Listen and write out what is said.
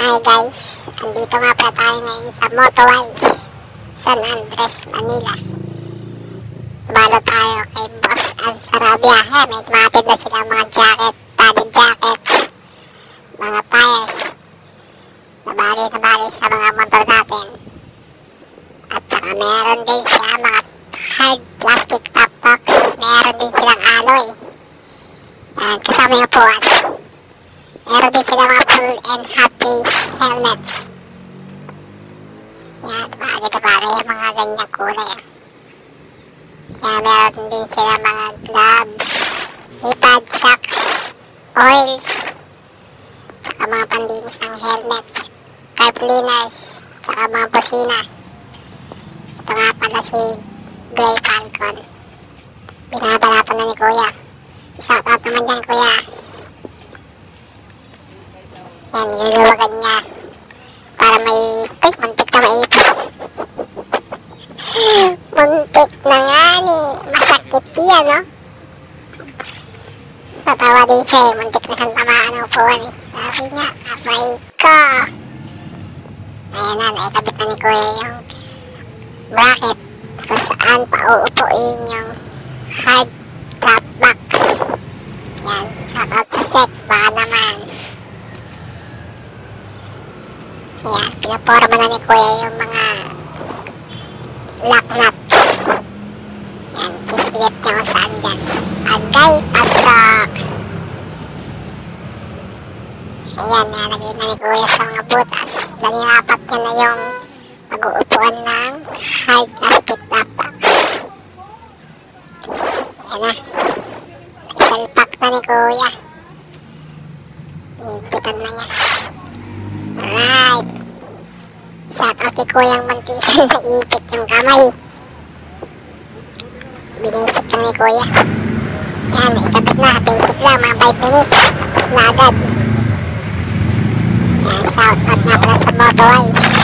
Hi guys, andito nga pala tayo ngayon sa Motowise, San Andres, Manila. Tumalo tayo kay Boss Al Sarabia. May tumatid na sila mga jacket, padded jackets, mga tires na bagay sa mga motor natin. At saka meron din sila mga hard plastic top box, meron din silang alloy. Yan, kasama yung upuan. Meron din sila mga full and half face helmets. Yan, bagay yung mga ganyang kulay. Yan, meron din sila mga gloves, hipad, socks, oils, tsaka mga pandinis ng helmets, car cleaners, tsaka mga busina. Ito nga pala si Gray Falcon. Binabalatan na ni Kuya. Shoutout naman dyan, Kuya. Yan, niluluwagan niya para may muntik na maipit. Muntik na nga ni. Masakit yan, no? Natawa din siya eh. Muntik na siyang tamaan ng upuan eh. Sabi niya, aray ko. Ayan na, naikabit na ni Kuya yung bracket kung saan pauupuin yung hard top box. Yan, shoutout sa SEC. Baka naman. Ayan, pinaporma na ni Kuya yung mga lock nuts. Yan, isilip niya kung saan dyan. Agay, pasok! Ayan, nalagay na ni Kuya sa mga butas. Nilalapat niya na yung mag-uupuan ng hard plastic top box. Ayan na. Isalpak na ni Kuya. Ipitan na niya. Alright. Shoutout kay Kuyang Mantikan na ipit yung kamay. Binisik lang ni Kuya. Yan, ikabit na. Basic lang, mga 5 minutes. Tapos na agad. Yan, shoutout nga pala sa Motowise.